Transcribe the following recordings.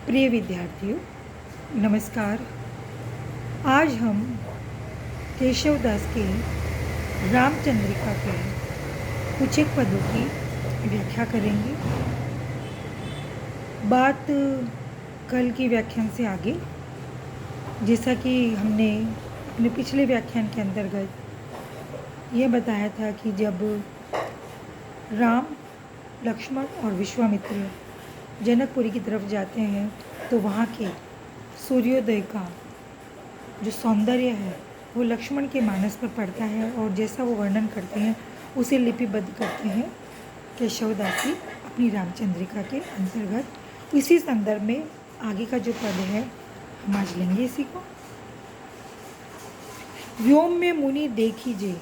प्रिय विद्यार्थियों, नमस्कार। आज हम केशवदास के रामचंद्रिका के कुछ एक पदों की व्याख्या करेंगे। बात कल की व्याख्यान से आगे, जैसा कि हमने अपने पिछले व्याख्यान के अंतर्गत यह बताया था कि जब राम, लक्ष्मण और विश्वामित्र जनकपुरी की तरफ जाते हैं तो वहाँ के सूर्योदय का जो सौंदर्य है वो लक्ष्मण के मानस पर पड़ता है और जैसा वो वर्णन करते हैं उसे लिपिबद्ध करते हैं केशवदास जी अपनी रामचंद्रिका के अंतर्गत। इसी संदर्भ में आगे का जो पद है हम आज लेंगे इसी को। व्योम में मुनि देखिजे,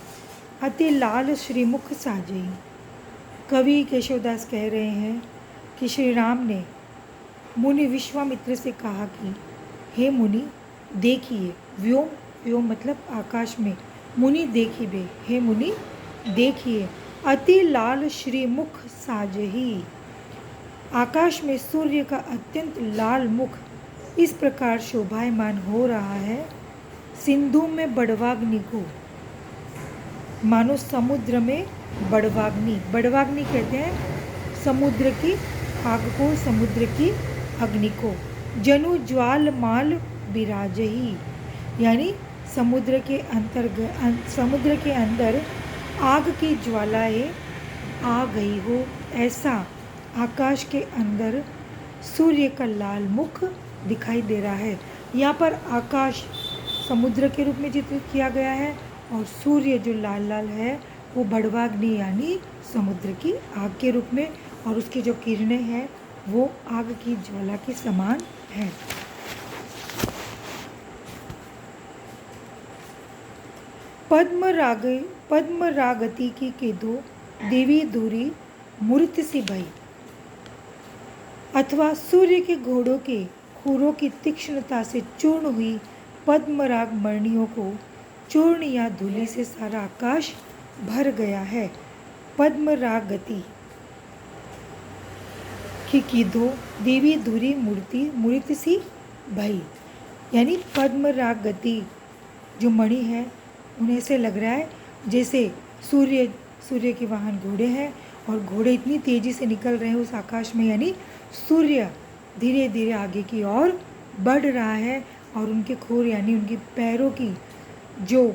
अति लाल श्रीमुख साजई। कवि केशवदास कह रहे हैं कि श्री राम ने मुनि विश्वामित्र से कहा कि हे मुनि देखिए, व्योम व्योम मतलब आकाश में, मुनि देखिए, हे मुनि देखिए, अति लाल श्रीमुख साजही। आकाश में सूर्य का अत्यंत लाल मुख इस प्रकार शोभायमान हो रहा है, सिंधु में बड़वाग्नि को, मानो समुद्र में बड़वाग्नि। बड़वाग्नि कहते हैं समुद्र की आग को, समुद्र की अग्नि को। जनु ज्वाल माल बिराजही, यानी समुद्र के अंदर आग की ज्वालाएं आ गई हो, ऐसा आकाश के अंदर सूर्य का लाल मुख दिखाई दे रहा है। यहाँ पर आकाश समुद्र के रूप में चित्रित किया गया है और सूर्य जो लाल लाल है वो बड़वाग्नि यानी समुद्र की आग के रूप में, और उसकी जो किरणें हैं वो आग की ज्वाला के समान है। पद्म रागति की केदो देवी दूरी मूर्ति सी भई, अथवा सूर्य के घोड़ों के खुरों की तीक्ष्णता से चूर्ण हुई पद्मराग मणियों को चूर्ण या धूलि से सारा आकाश भर गया है। पद्मराग गति की दो देवी धुरी मूर्ति सी भई, यानी पद्मराग गति जो मणि है उन्हें से लग रहा है जैसे सूर्य के वाहन घोड़े हैं और घोड़े इतनी तेजी से निकल रहे हैं उस आकाश में, यानी सूर्य धीरे धीरे आगे की ओर बढ़ रहा है और उनके खुर यानी उनकी पैरों की जो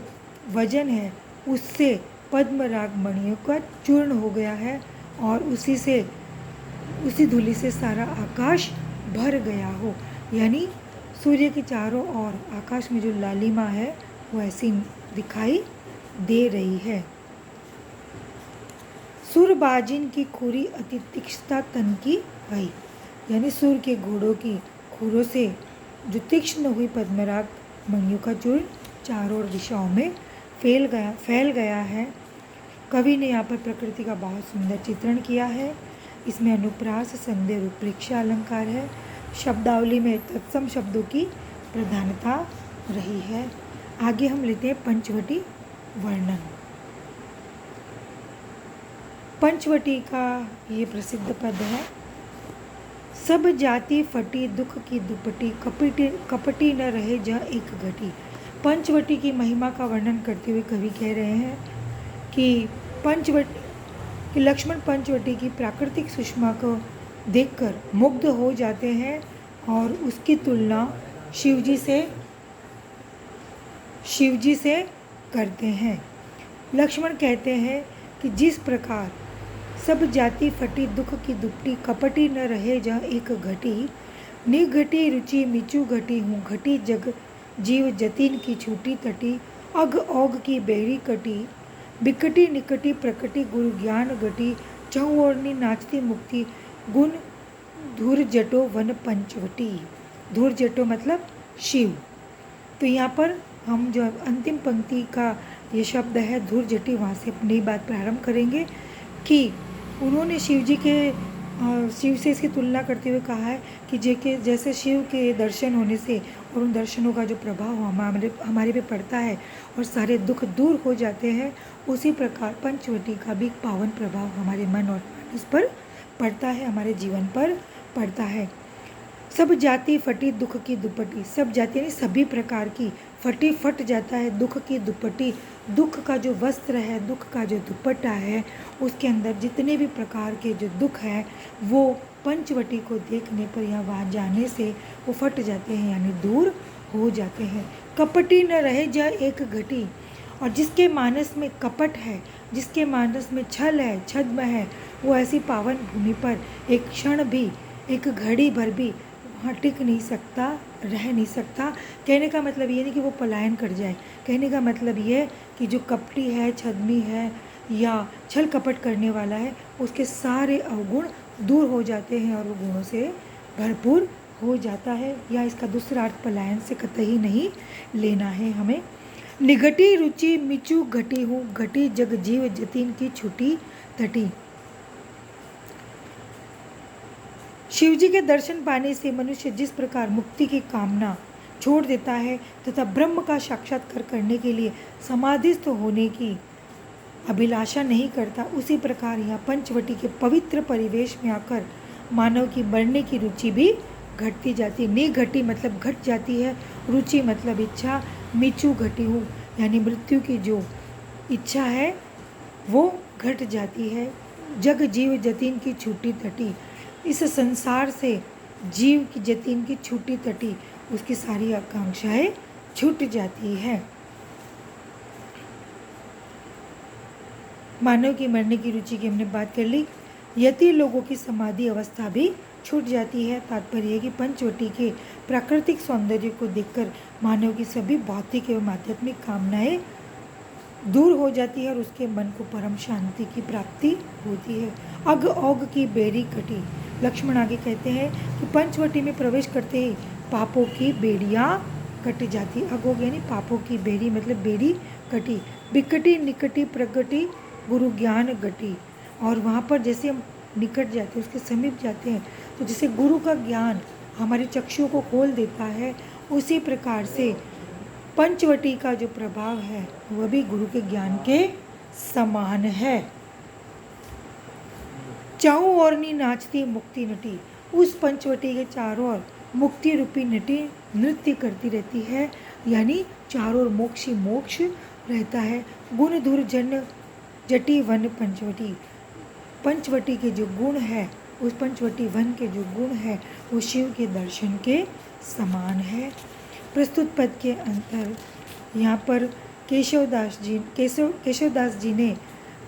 वजन है उससे पद्मराग मणियों का चूर्ण हो गया है और उसी धूलि से सारा आकाश भर गया हो, यानी सूर्य के चारों ओर आकाश में जो लालिमा है वो ऐसी दिखाई दे रही है। सुरबाजिन की खुरी अति तीक्ष्णता तन की भई, यानी सूर के घोड़ों की खुरों से जो तीक्ष्ण हुई पद्मराग मणियों का चूर्ण चारों दिशाओं में फैल गया है। कवि ने यहाँ पर प्रकृति का बहुत सुंदर चित्रण किया है। इसमें अनुप्रास, संदेह, रूपरेक्षा अलंकार है। शब्दावली में तत्सम शब्दों की प्रधानता रही है। आगे हम लेते हैं पंचवटी वर्णन। पंचवटी का ये प्रसिद्ध पद है। सब जाति फटी दुख की दुपटी, कपटी न रहे जह एक घटी। पंचवटी की महिमा का वर्णन करते हुए कवि कह रहे हैं कि लक्ष्मण पंचवटी की प्राकृतिक सुषमा को देखकर मुग्ध हो जाते हैं और उसकी तुलना शिवजी से करते हैं। लक्ष्मण कहते हैं कि जिस प्रकार सब जाति फटी दुख की दुपटी, कपटी न रहे जह एक घटी, निघटी रुचि मिचू घटी हूँ, घटी जग जीव जतिन की छूटी तटी, अग ओग की बेड़ी कटी, बिकटी निकटी प्रकटी गुरु ज्ञान घटी, चहुओरनी नाचती मुक्ति गुण धूर जटो वन पंचवटी। धूर जटो मतलब शिव। तो यहाँ पर हम जो अंतिम पंक्ति का ये शब्द है धूर जटी, वहाँ से अपनी बात प्रारंभ करेंगे कि उन्होंने शिव से इसकी तुलना करते हुए कहा है कि जैसे शिव के दर्शन होने से और उन दर्शनों का जो प्रभाव हमारे पे पड़ता है और सारे दुख दूर हो जाते हैं, उसी प्रकार पंचवटी का भी पावन प्रभाव हमारे मन और मानस पर पड़ता है, हमारे जीवन पर पड़ता है। सब जाति फटी दुख की दुपट्टी, सब जाति यानी सभी प्रकार की, फटी फट जाता है दुख की दुपट्टी, दुख का जो वस्त्र है, दुख का जो दुपट्टा है, उसके अंदर जितने भी प्रकार के जो दुख है वो पंचवटी को देखने पर या वहाँ जाने से वो फट जाते हैं यानी दूर हो जाते हैं। कपटी न रहे जाए एक घटी, और जिसके मानस में कपट है, जिसके मानस में छल है, छद्म है, वो ऐसी पावन भूमि पर एक क्षण भी, एक घड़ी भर भी वहाँ टिक नहीं सकता, रह नहीं सकता। कहने का मतलब ये नहीं कि वो पलायन कर जाए, कहने का मतलब ये कि जो कपटी है, छद्मी है या छल कपट करने वाला है, उसके सारे अवगुण दूर हो जाते हैं और वो गुणों से भरपूर हो जाता है। या इसका दूसरा अर्थ पलायन से कतई नहीं लेना है हमें। निघटी रुचि मिचू घटी हूँ, घटी जग जीव जतीन की छुटी तटी। शिवजी के दर्शन पाने से मनुष्य जिस प्रकार मुक्ति की कामना छोड़ देता है तथा ब्रह्म का साक्षात्कार करने के लिए समाधिस्थ होने की अभिलाषा नहीं करता, उसी प्रकार यह पंचवटी के पवित्र परिवेश में आकर मानव की मरने की रुचि भी घटती जाती। निघटी मतलब घट जाती है, रुचि मतलब इच्छा, मिचू घटी हूँ यानी मृत्यु की जो इच्छा है वो घट जाती है। जग जीव जतीन की छूटी तटी, इस संसार से जीव की जतीन की छूटी तटी, उसकी सारी आकांक्षाएं छूट जाती है। मानव की मरने की रुचि की हमने बात कर ली। यति लोगों की समाधि अवस्था भी छूट जाती है। तात्पर्य है कि पंचवटी के प्राकृतिक सौंदर्य को देखकर मानव की सभी भौतिक एवं आध्यात्मिक कामनाएं दूर हो जाती है और उसके मन को परम शांति की प्राप्ति होती है। अग औग की बेड़ी कटी, लक्ष्मण आगे कहते हैं कि पंचवटी में प्रवेश करते ही पापों की बेड़ियाँ कट जाती। अगोग यानी पापों की बेड़ी मतलब बेड़ी कटी। बिकटी निकटी प्रगटी गुरु ज्ञान गटी, और वहाँ पर जैसे हम निकट जाते हैं, उसके समीप जाते हैं, तो जैसे गुरु का ज्ञान हमारे चक्षुओं को खोल देता है, उसी प्रकार से पंचवटी का जो प्रभाव है वह भी गुरु के ज्ञान के समान है। चारों ओर नी नाचती मुक्ति नटी, उस पंचवटी के चारों ओर मुक्ति रूपी नटी नृत्य करती रहती है, यानी चारों ओर मोक्ष ही मोक्ष रहता है। गुण धुर जन जटी वन पंचवटी, पंचवटी के जो गुण है, उस पंचवटी वन के जो गुण है वो शिव के दर्शन के समान है। प्रस्तुत पद के अंतर यहाँ पर केशवदास जी ने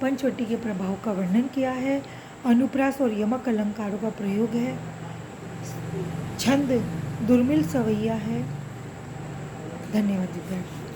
पंचवटी के प्रभाव का वर्णन किया है। अनुप्रास और यमक अलंकारों का प्रयोग है। छंद दुर्मिल सवैया है। धन्यवाद विद्यार्थी।